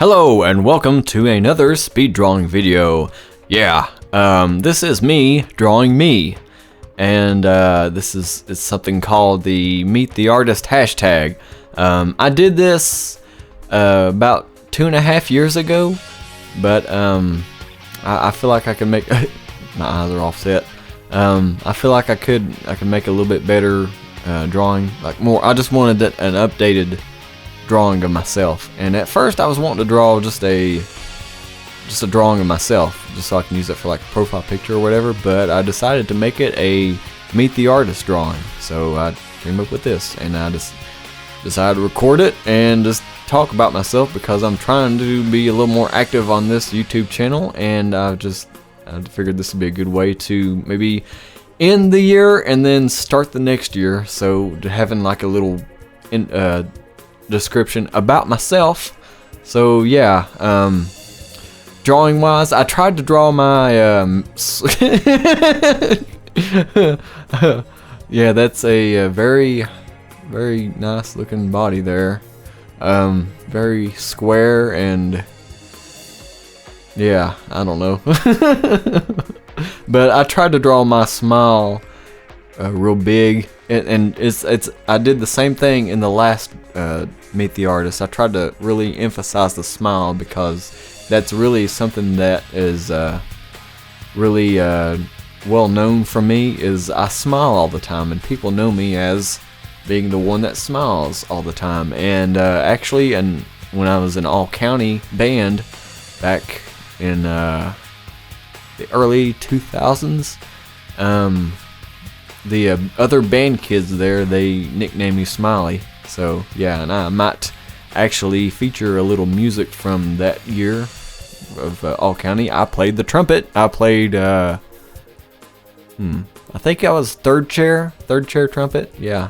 Hello and welcome to another speed drawing video. This is me drawing me, and this is something called the Meet the Artist hashtag. I did this about 2.5 years ago, but I feel like I can make my eyes are offset. I feel like I could make a little bit better drawing, like more. I just wanted an updated drawing of myself, and at first I was wanting to draw just a drawing of myself, just so I can use it for like a profile picture or whatever, but I decided to make it a Meet the Artist drawing. So I came up with this, and I just decided to record it and just talk about myself because I'm trying to be a little more active on this YouTube channel, and I figured this would be a good way to maybe end the year and then start the next year. So having like a little description about myself. So yeah, drawing wise, I tried to draw my yeah, that's a very nice looking body there, very square, and yeah, I don't know. But I tried to draw my smile real big, and I did the same thing in the last Meet the Artist. I tried to really emphasize the smile because that's really something that is really well known for me. Is I smile all the time, and people know me as being the one that smiles all the time. And actually, and when I was an all-county band back in the early 2000s, the other band kids there, they nicknamed me Smiley. So yeah, and I might actually feature a little music from that year of All County. I played the trumpet. I played I think I was third chair trumpet. Yeah.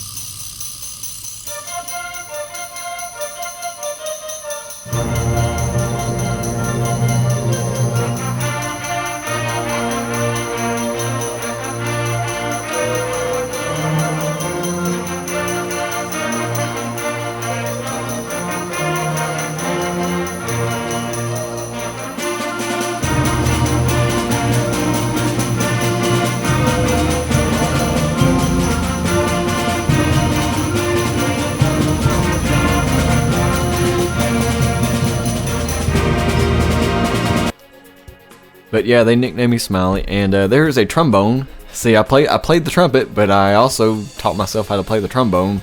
But yeah, they nicknamed me Smiley, and there's a trombone. See, I played the trumpet, but I also taught myself how to play the trombone,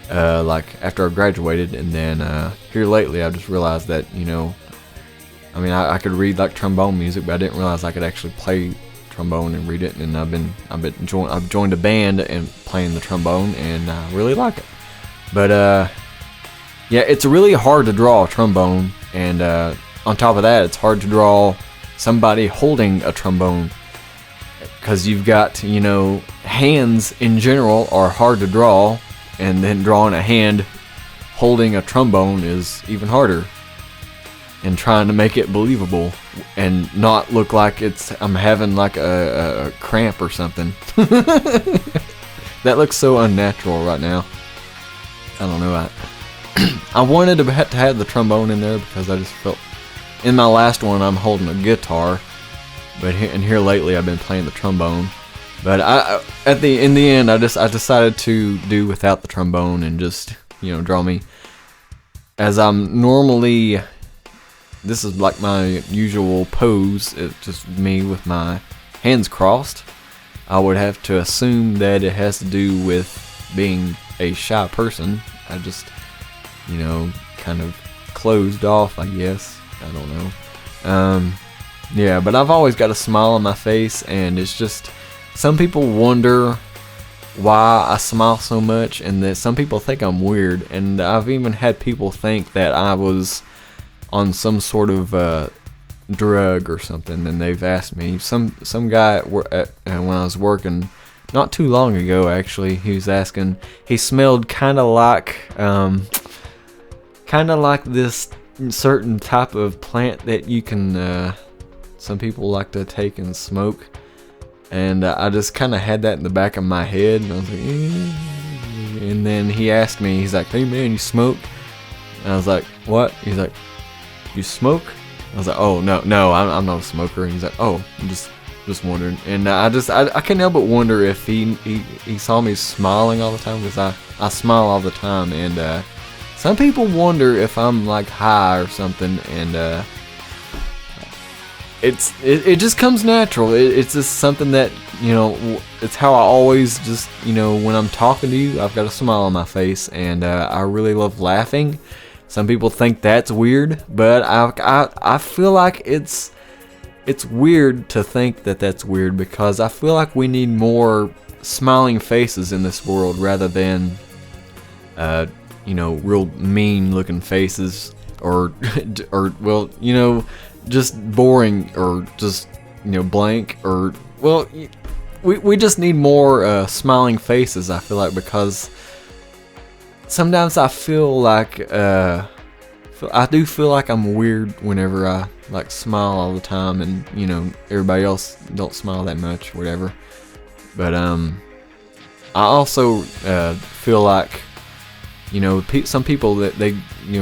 like after I graduated. And then here lately, I just realized that, you know, I mean, I could read like trombone music, but I didn't realize I could actually play trombone and read it. And I've joined a band and playing the trombone, and I really like it. But yeah, it's really hard to draw a trombone, and on top of that, it's hard to draw somebody holding a trombone, because you've got, you know, hands in general are hard to draw, and then drawing a hand holding a trombone is even harder, and trying to make it believable and not look like I'm having like a cramp or something. That looks so unnatural right now. I don't know. I wanted to have the trombone in there because I just felt, in my last one, I'm holding a guitar, but here lately I've been playing the trombone. But in the end, I decided to do without the trombone and just, you know, draw me as I'm normally. This is like my usual pose. It's just me with my hands crossed. I would have to assume that it has to do with being a shy person. I just, you know, kind of closed off, I guess. I don't know. Yeah, but I've always got a smile on my face, and it's just, some people wonder why I smile so much, and that some people think I'm weird, and I've even had people think that I was on some sort of drug or something, and they've asked me. Some guy when I was working not too long ago, actually, he was asking. He smelled kind of like this certain type of plant that you can some people like to take and smoke, and I just kind of had that in the back of my head, and I was like, and then he asked me, he's like, hey man, you smoke? And I was like, what? He's like, you smoke?" I was like, "Oh no, I'm not a smoker." And he's like, "Oh, I'm just wondering." And I can't help but wonder if he saw me smiling all the time, because I smile all the time, and some people wonder if I'm like high or something, and it just comes natural. It's just something that, it's how I always just, when I'm talking to you, I've got a smile on my face, and I really love laughing. Some people think that's weird, but I feel like it's weird to think that that's weird, because I feel like we need more smiling faces in this world, rather than real mean looking faces, or well, just boring, or just blank, or well, we just need more smiling faces, I feel like, because sometimes I feel like I do feel like I'm weird whenever I like smile all the time, and everybody else don't smile that much, whatever. But I also feel like some people that they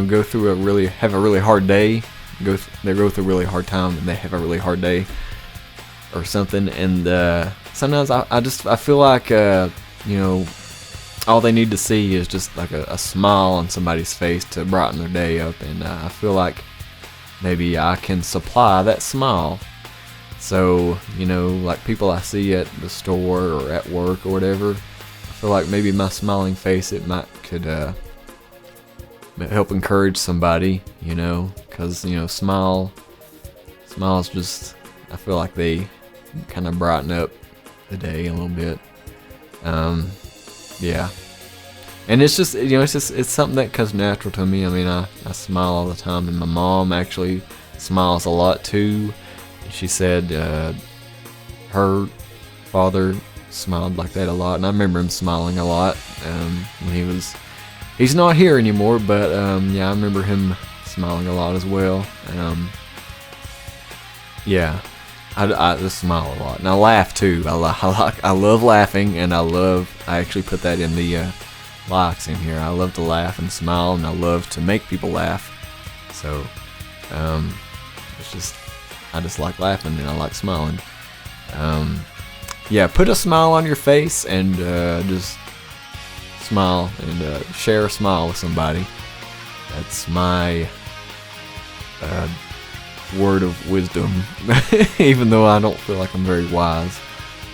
go through have a really hard day, they go through a really hard time, and they have a really hard day or something, and sometimes I feel like all they need to see is just like a smile on somebody's face to brighten their day up, and I feel like maybe I can supply that smile. So like people I see at the store or at work or whatever, I feel like maybe my smiling face, could help encourage somebody, because smiles just, I feel like they kind of brighten up the day a little bit. Yeah, and it's just it's something that comes natural to me. I mean, I smile all the time, and my mom actually smiles a lot too. She said her father smiled like that a lot, and I remember him smiling a lot when he's not here anymore, but yeah, I remember him smiling a lot as well. Yeah, I just smile a lot, and I laugh too. I love laughing, and I actually put that in the likes in here. I love to laugh and smile, and I love to make people laugh. So it's just, I just like laughing, and I like smiling. Yeah, put a smile on your face, and just smile, and share a smile with somebody. That's my word of wisdom, even though I don't feel like I'm very wise.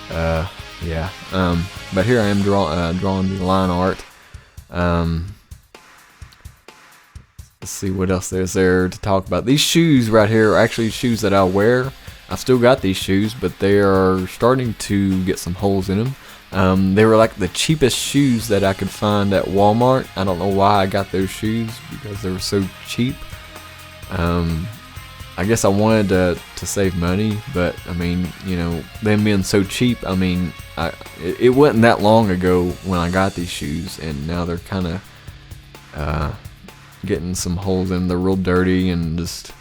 Yeah. But here I am drawing the line art. Let's see what else there's there to talk about. These shoes right here are actually shoes that I wear. I've still got these shoes, but they are starting to get some holes in them. They were like the cheapest shoes that I could find at Walmart. I don't know why I got those shoes, because they were so cheap. I guess I wanted to save money, but I mean, them being so cheap, I mean, it wasn't that long ago when I got these shoes, and now they're kind of getting some holes in them. They're real dirty, and just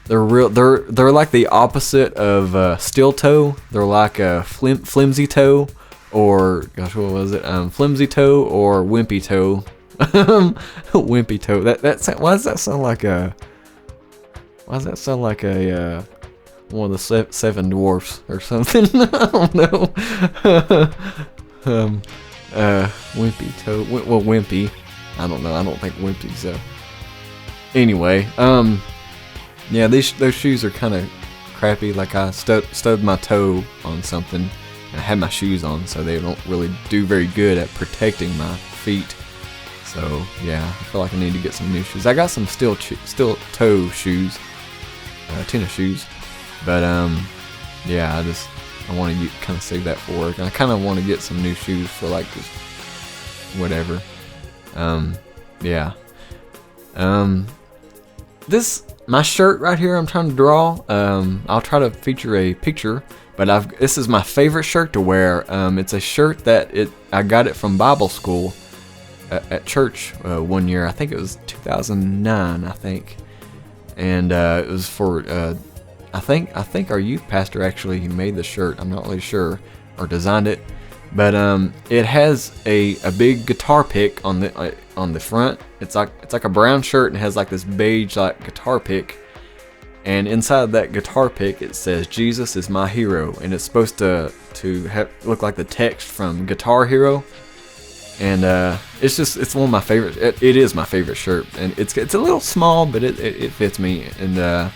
they're like the opposite of steel toe. They're like a flimsy toe, or gosh, what was it? Flimsy toe or wimpy toe. Wimpy toe. Why does that sound like a? Why does that sound like a one of the seven dwarfs or something? I don't know. Wimpy toe. Well, wimpy. I don't know. I don't think wimpy's Anyway, yeah, those shoes are kind of crappy. Like I stubbed my toe on something, and I had my shoes on, so they don't really do very good at protecting my feet. So yeah, I feel like I need to get some new shoes. I got some steel toe shoes. Tennis shoes, but yeah, I want to kind of save that for work, and I kind of want to get some new shoes for like just whatever. Yeah. My shirt right here I'm trying to draw. I'll try to feature a picture, but this is my favorite shirt to wear. It's a shirt that I got it from Bible school at church one year. I think it was 2009. I think. And it was for I think our youth pastor actually made the shirt. I'm not really sure, or designed it, but it has a big guitar pick on the front. It's like a brown shirt and has like this beige like guitar pick and inside that guitar pick it says Jesus is my hero, and it's supposed to look like the text from Guitar Hero. And it's one of my favorite. It is my favorite shirt, and it's a little small, but it fits me, and I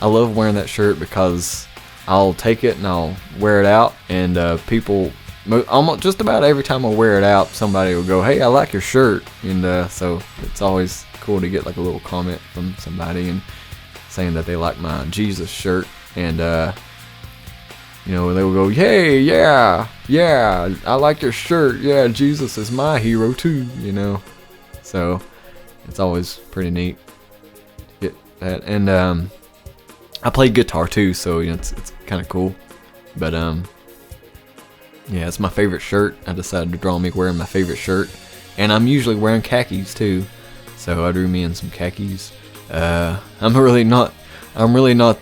love wearing that shirt because I'll take it and I'll wear it out, and people almost just about every time I wear it out, somebody will go, "Hey, I like your shirt," and so it's always cool to get like a little comment from somebody and saying that they like my Jesus shirt, and you know, they will go, "Hey, yeah, I like your shirt. Yeah, Jesus is my hero too." You know, so it's always pretty neat to get that. And I play guitar too, so you know, it's kind of cool. But yeah, it's my favorite shirt. I decided to draw me wearing my favorite shirt, and I'm usually wearing khakis too, so I drew me in some khakis. I'm really not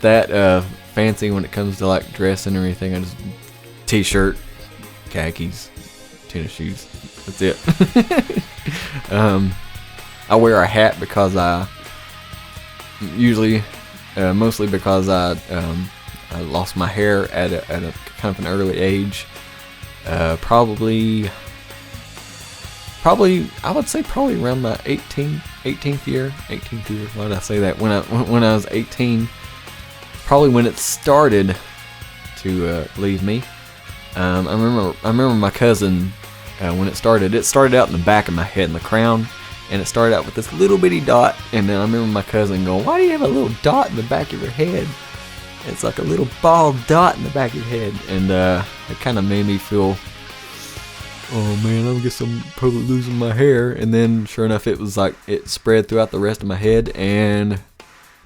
that fancy when it comes to like dressing or anything. I just t-shirt, khakis, tennis shoes. That's it. I wear a hat because I usually, mostly because I lost my hair at a kind of an early age. Probably I would say probably around my 18th year. Why did I say that? When I was 18. Probably when it started to leave me. I remember my cousin when it started out in the back of my head in the crown, and it started out with this little bitty dot, and then I remember my cousin going, "Why do you have a little dot in the back of your head? It's like a little bald dot in the back of your head," and it kind of made me feel, oh man, I guess I'm probably losing my hair. And then sure enough, it was like it spread throughout the rest of my head, and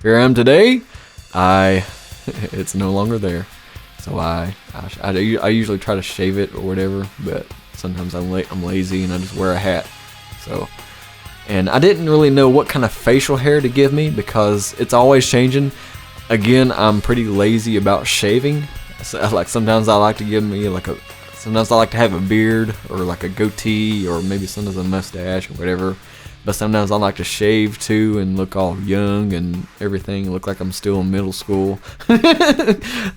here I am today. It's no longer there, so I usually try to shave it or whatever, but sometimes I'm lazy and I just wear a hat. So, and I didn't really know what kind of facial hair to give me because it's always changing. Again, I'm pretty lazy about shaving. So, like sometimes I like to give me sometimes I like to have a beard or like a goatee or maybe sometimes a mustache or whatever. But sometimes I like to shave too and look all young and everything, look like I'm still in middle school.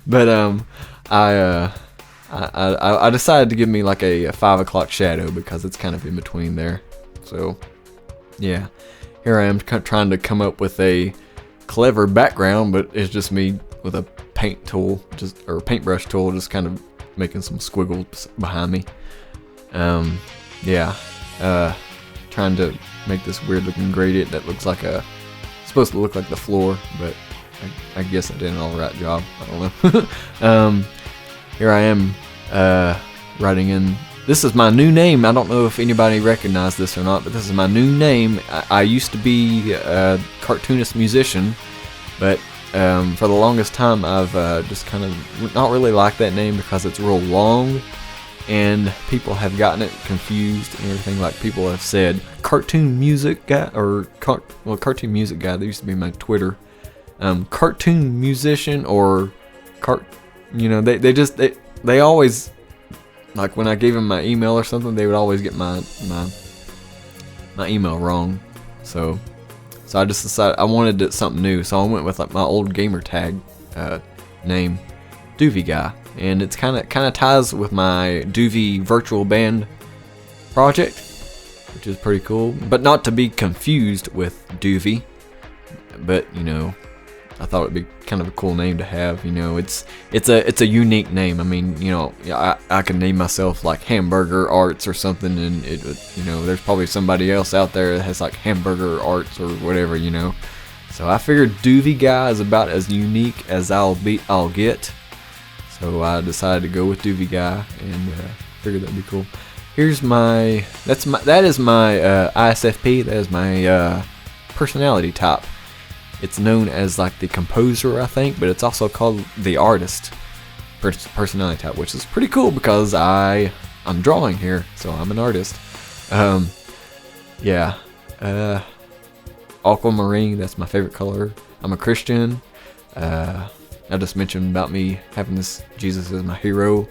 But I decided to give me like a 5 o'clock shadow because it's kind of in between there. So yeah, here I am trying to come up with a clever background, but it's just me with a paint tool, or paintbrush tool, just kind of making some squiggles behind me. Trying to make this weird looking gradient that looks like supposed to look like the floor, but I guess I did an alright job. I don't know. Here I am writing in. This is my new name. I don't know if anybody recognized this or not, but this is my new name. I used to be a cartoonist musician, but for the longest time I've just kind of not really liked that name because it's real long. And people have gotten it confused and everything. Like people have said cartoon music guy or cartoon music guy. That used to be my Twitter. Cartoon musician or they always, like when I gave them my email or something, they would always get my email wrong. So I just decided I wanted something new. So I went with like my old gamer tag name, Doovie Guy. And it's kind of ties with my Doovie virtual band project, which is pretty cool. But not to be confused with Doovie. But you know, I thought it'd be kind of a cool name to have. You know, it's a unique name. I mean, you know, I can name myself like Hamburger Arts or something, and there's probably somebody else out there that has like Hamburger Arts or whatever. You know, so I figured Doovie Guy is about as unique as I'll get. So I decided to go with Doovie Guy and figured that'd be cool. That is my ISFP. That is my personality type. It's known as like the composer, I think, but it's also called the artist personality type, which is pretty cool because I'm drawing here, so I'm an artist. Aquamarine, that's my favorite color. I'm a Christian. I just mentioned about me having this Jesus is my hero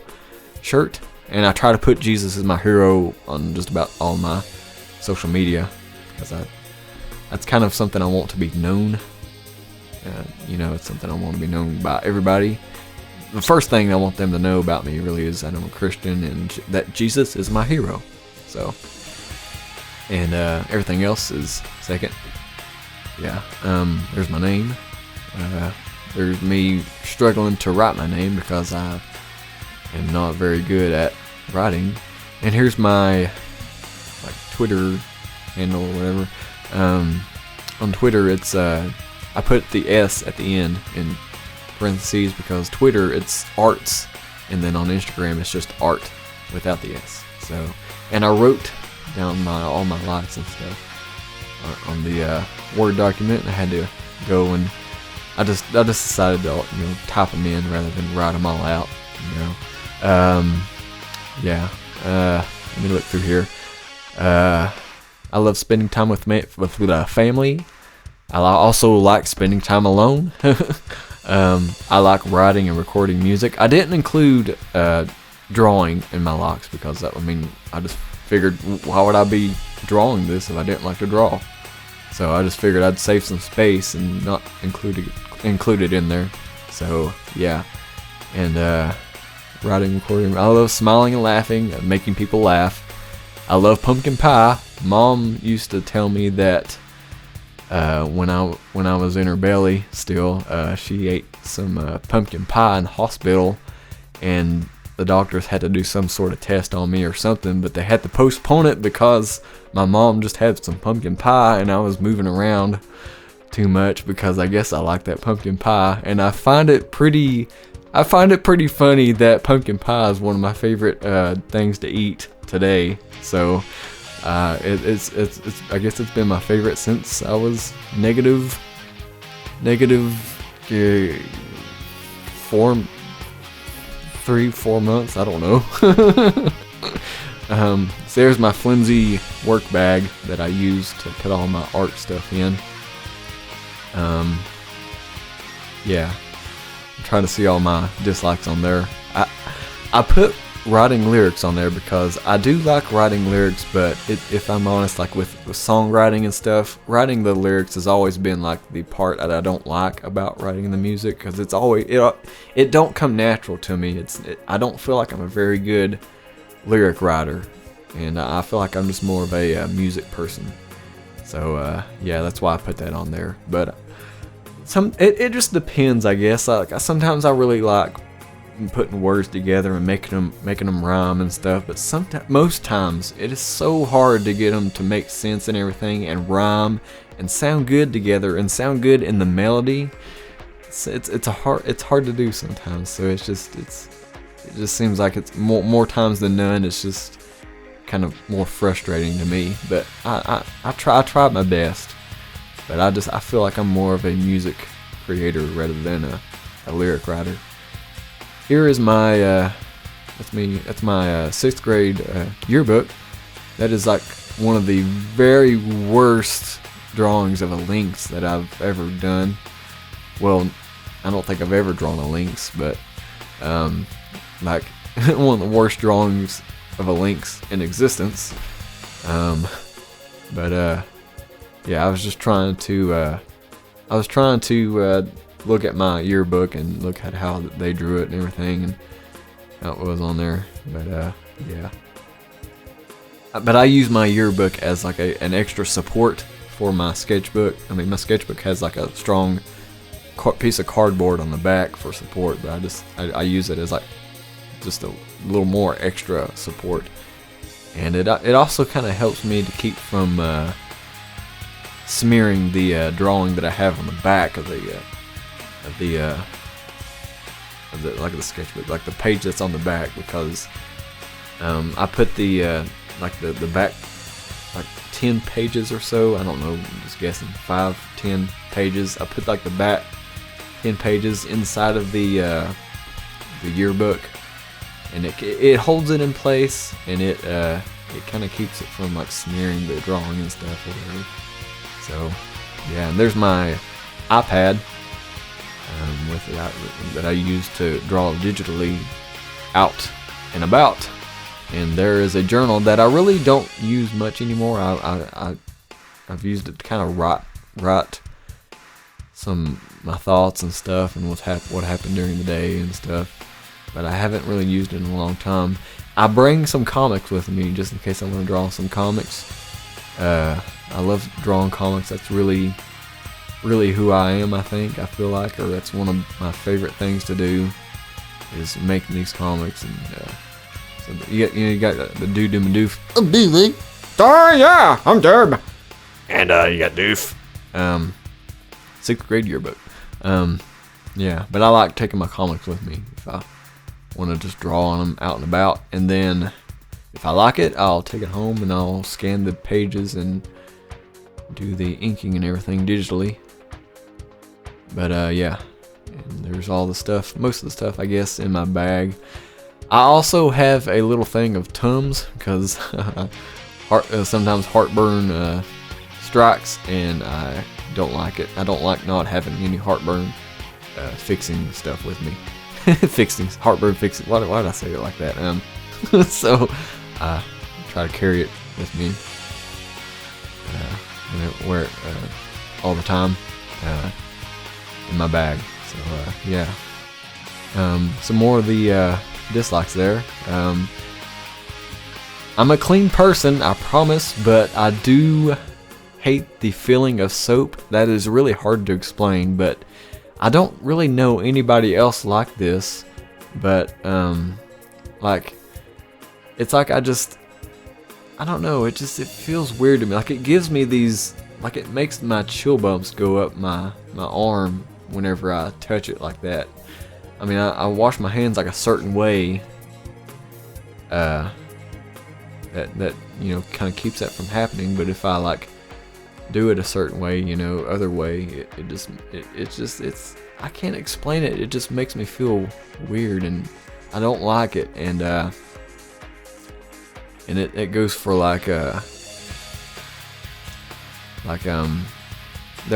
shirt, and I try to put Jesus as my hero on just about all my social media because that's kind of something I want to be known It's something I want to be known by everybody. The first thing I want them to know about me really is that I'm a Christian and that Jesus is my hero. So, and everything else is second. Yeah, there's my name. There's me struggling to write my name because I am not very good at writing. And here's my Twitter handle or whatever. On Twitter, it's I put the S at the end in parentheses because Twitter it's arts, and then on Instagram it's just art without the S. So, and I wrote down all my likes and stuff on the Word document. I had to go and I just decided to type them in rather than write them all out. Yeah. Let me look through here. I love spending time with family. I also like spending time alone. I like writing and recording music. I didn't include drawing in my likes because I just figured, why would I be drawing this if I didn't like to draw? So I just figured I'd save some space and not include it in there. So yeah, and writing, recording. I love smiling and laughing, making people laugh. I love pumpkin pie. Mom used to tell me that when I was in her belly still, she ate some pumpkin pie in the hospital, and the doctors had to do some sort of test on me or something, but they had to postpone it because my mom just had some pumpkin pie and I was moving around too much because I guess I like that pumpkin pie, and I find it pretty funny that pumpkin pie is one of my favorite things to eat today. So it's I guess it's been my favorite since I was negative 3-4 months. I don't know. So there's my flimsy work bag that I use to put all my art stuff in. Yeah, I'm trying to see all my dislikes on there. I put writing lyrics on there because I do like writing lyrics, but if I'm honest, like with songwriting and stuff, writing the lyrics has always been like the part that I don't like about writing the music, because it's always it don't come natural to me. I don't feel like I'm a very good lyric writer, and I feel like I'm just more of a music person. So yeah, that's why I put that on there. But it just depends, I guess. Sometimes I really like putting words together and making them rhyme and stuff, but most times it is so hard to get them to make sense and everything and rhyme and sound good together and sound good in the melody. It's hard to do sometimes. So it just seems like it's more times than none it's just kind of more frustrating to me. But I tried my best, but I feel like I'm more of a music creator rather than a lyric writer. Here is my that's my 6th grade yearbook. That is like one of the very worst drawings of a lynx that I've ever done. Well, I don't think I've ever drawn a lynx, but like one of the worst drawings of a lynx in existence. But yeah, I was just trying to look at my yearbook and look at how they drew it and everything and how it was on there. But yeah. But I use my yearbook as like an extra support for my sketchbook. I mean, my sketchbook has like a strong piece of cardboard on the back for support, but I use it as like just a little more extra support. And it also kind of helps me to keep from smearing the drawing that I have on the back of the sketchbook, like the page that's on the back, because I put the back like 10 pages or so, I don't know, I'm just guessing 5-10 pages. I put like the back 10 pages inside of the yearbook, and it holds it in place, and it kind of keeps it from like smearing the drawing and stuff or whatever. So yeah, and there's my iPad with it that I use to draw digitally out and about. And there is a journal that I really don't use much anymore. I've used it to kind of write some my thoughts and stuff, and what happened during the day and stuff. But I haven't really used it in a long time. I bring some comics with me just in case I want to draw some comics. I love drawing comics. That's really who I am, I think. I feel like, or that's one of my favorite things to do, is making these comics. And so you got the Dude Doom and Doof. I'm Dooley. Oh yeah, I'm Derb. And you got Doof. 6th grade yearbook. Yeah, but I like taking my comics with me if I want to just draw on them out and about. And then if I like it, I'll take it home and I'll scan the pages and do the inking and everything digitally. But yeah, and there's all the stuff, most of the stuff I guess, in my bag. I also have a little thing of Tums because sometimes heartburn strikes, and I don't like it. I don't like not having any heartburn fixing stuff with me. Heartburn fixing. Why did I say it like that? So I try to carry it with me. Wear it all the time in my bag. So yeah. Some more of the dislikes there. I'm a clean person, I promise, but I do hate the feeling of soap. That is really hard to explain, but I don't really know anybody else like this. But like, it's like I don't know, it feels weird to me. Like, it gives me these, like, it makes my chill bumps go up my arm whenever I touch it like that. I mean, I wash my hands like a certain way that you know, kind of keeps that from happening. But if I like do it a certain way, you know, other way, it's I can't explain it. It just makes me feel weird, and I don't like it. And it goes for like there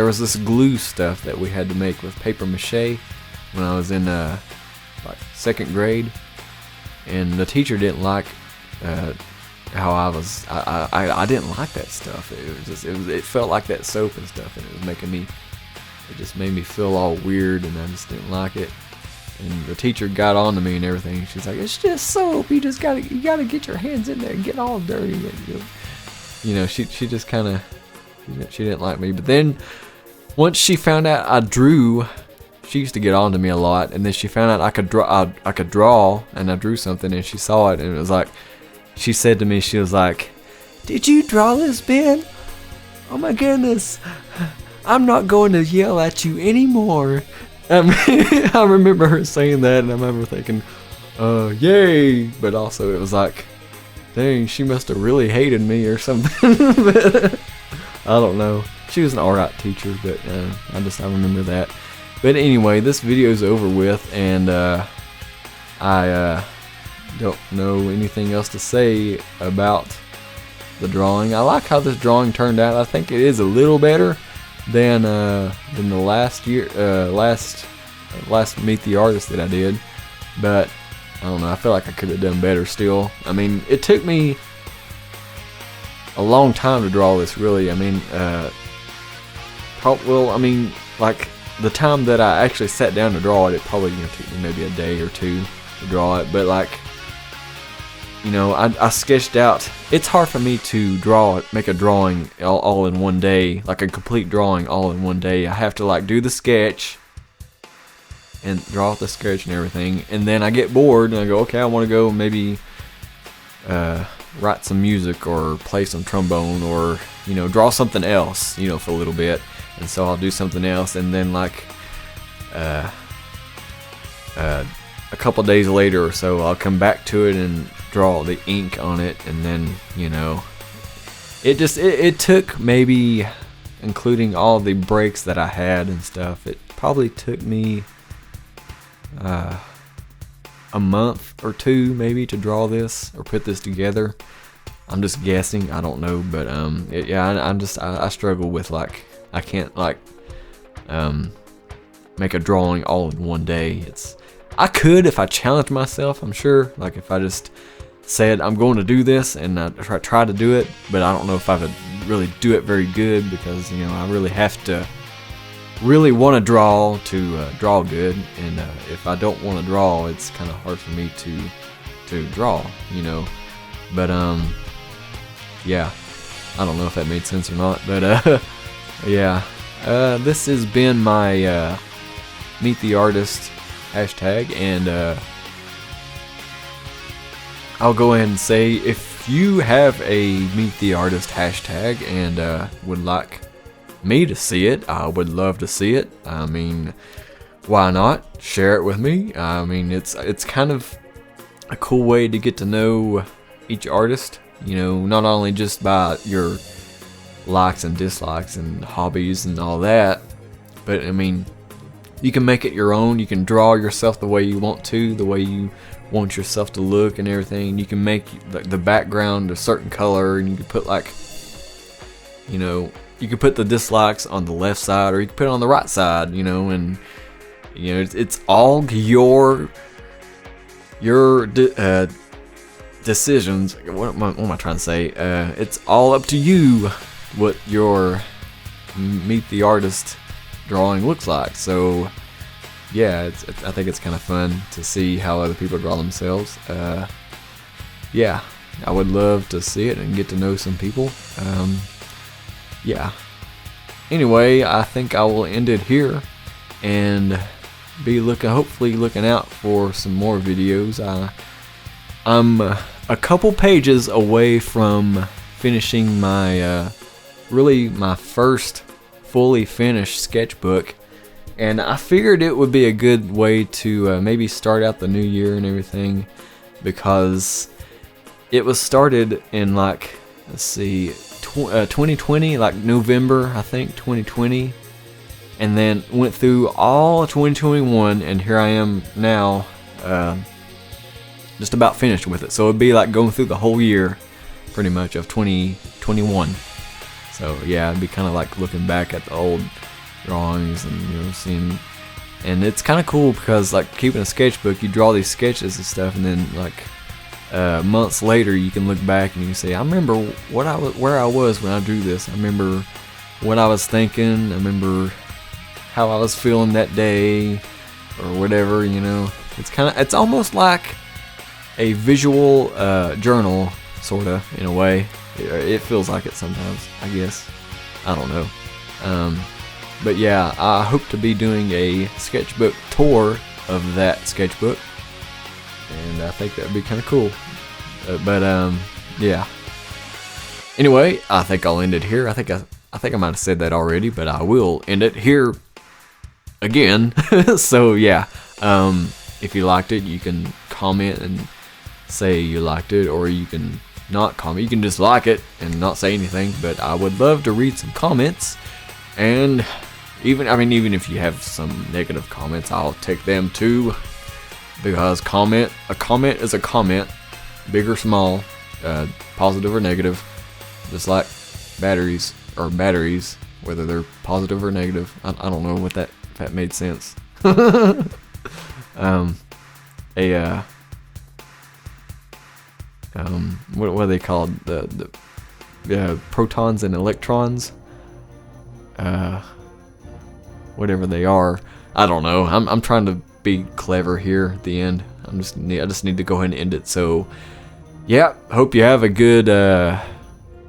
was this glue stuff that we had to make with paper mache when I was in like 2nd grade, and the teacher didn't like how I didn't like that stuff. It felt like that soap and stuff, and it just made me feel all weird, and I just didn't like it. And the teacher got on to me and everything. She's like, "It's just soap. You gotta get your hands in there and get all dirty." You know, she just kind of, she didn't like me. But then once she found out I drew, she used to get on to me a lot. And then she found out I could draw, and I drew something, and she saw it, and it was like, she said to me, she was like, "Did you draw this, Ben? Oh my goodness, I'm not going to yell at you anymore." I remember her saying that, and I remember thinking, yay, but also it was like, dang, she must have really hated me or something. But I don't know. She was an alright teacher, but I remember that. But anyway, this video's over with, and I don't know anything else to say about the drawing. I like how this drawing turned out. I think it is a little better than the last Meet the Artist that I did, but I don't know, I feel like I could have done better still. I mean, it took me a long time to draw this, really. I mean, like, the time that I actually sat down to draw it probably, you know, took me maybe a day or two to draw it. But like, you know, I sketched out. It's hard for me to make a drawing all in one day, like a complete drawing all in one day. I have to like do the sketch and draw out the sketch and everything, and then I get bored and I go, okay, I want to go maybe write some music or play some trombone, or, you know, draw something else, you know, for a little bit. And so I'll do something else, and then like a couple days later or so, I'll come back to it and draw the ink on it. And then, you know, it took maybe, including all the breaks that I had and stuff, it probably took me a month or two maybe to draw this or put this together. I'm just guessing, I don't know, but I struggle with, like, I can't like make a drawing all in one day. I could if I challenged myself, I'm sure. Like, if I just said I'm going to do this and I try to do it, but I don't know if I would really do it very good, because, you know, I really have to really want to draw good, and if I don't want to draw, it's kind of hard for me to draw, you know. But yeah, I don't know if that made sense or not, but yeah, this has been my Meet the Artist hashtag, and I'll go ahead and say, if you have a Meet the Artist hashtag and would like me to see it, I would love to see it. I mean, why not? Share it with me. I mean, it's kind of a cool way to get to know each artist, you know, not only just by your likes and dislikes and hobbies and all that, but I mean, you can make it your own. You can draw yourself the way you want to, the way you want yourself to look and everything. You can make the background a certain color, and you can put, like, you know, you can put the dislikes on the left side, or you can put it on the right side, you know, and you know, it's all your decisions. What am I trying to say? It's all up to you what your Meet the Artist drawing looks like. So yeah, I think it's kind of fun to see how other people draw themselves. Yeah, I would love to see it and get to know some people. Yeah. Anyway, I think I will end it here and be hopefully looking out for some more videos. I'm a couple pages away from finishing my my first fully finished sketchbook, and I figured it would be a good way to maybe start out the new year and everything, because it was started in, like, let's see, 2020, like November, I think, 2020, and then went through all of 2021, and here I am now, just about finished with it. So it'd be like going through the whole year, pretty much, of 2021. So yeah, it'd be kind of like looking back at the old drawings and, you know, seeing, and it's kind of cool because, like, keeping a sketchbook, you draw these sketches and stuff, and then, like, months later you can look back and you can say, I remember where I was when I drew this. I remember what I was thinking. I remember how I was feeling that day, or whatever, you know. It's almost like a visual journal, sorta, in a way. It feels like it sometimes, I guess. I don't know. But yeah, I hope to be doing a sketchbook tour of that sketchbook, and I think that'd be kind of cool. Yeah. Anyway, I think I'll end it here. I think I might have said that already, but I will end it here again. So yeah, if you liked it, you can comment and say you liked it, or you can not comment. You can just like it and not say anything, but I would love to read some comments. And even if you have some negative comments, I'll take them too, because a comment is a comment, big or small, positive or negative, just like batteries, whether they're positive or negative. I don't know if that made sense. What are they called? The protons and electrons, whatever they are. I don't know. I'm trying to be clever here at the end. I just need to go ahead and end it. So yeah, hope you have a good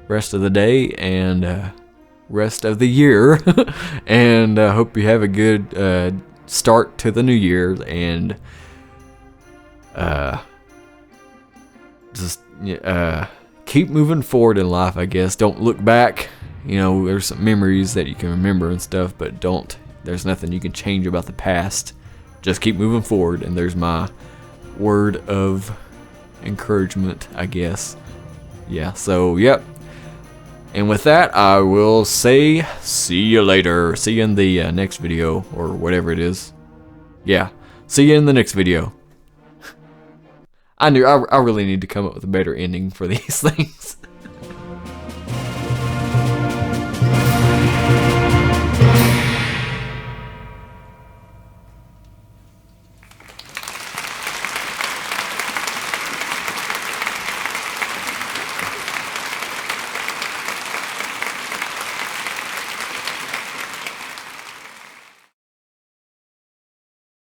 rest of the day and rest of the year, and hope you have a good start to the new year, and just keep moving forward in life, I guess. Don't look back. You know, there's some memories that you can remember and stuff, but there's nothing you can change about the past. Just keep moving forward, and there's my word of encouragement, I guess. Yeah, so yep. And with that, I will say see you later. See you in the next video, or whatever it is. Yeah, see you in the next video. I really need to come up with a better ending for these things.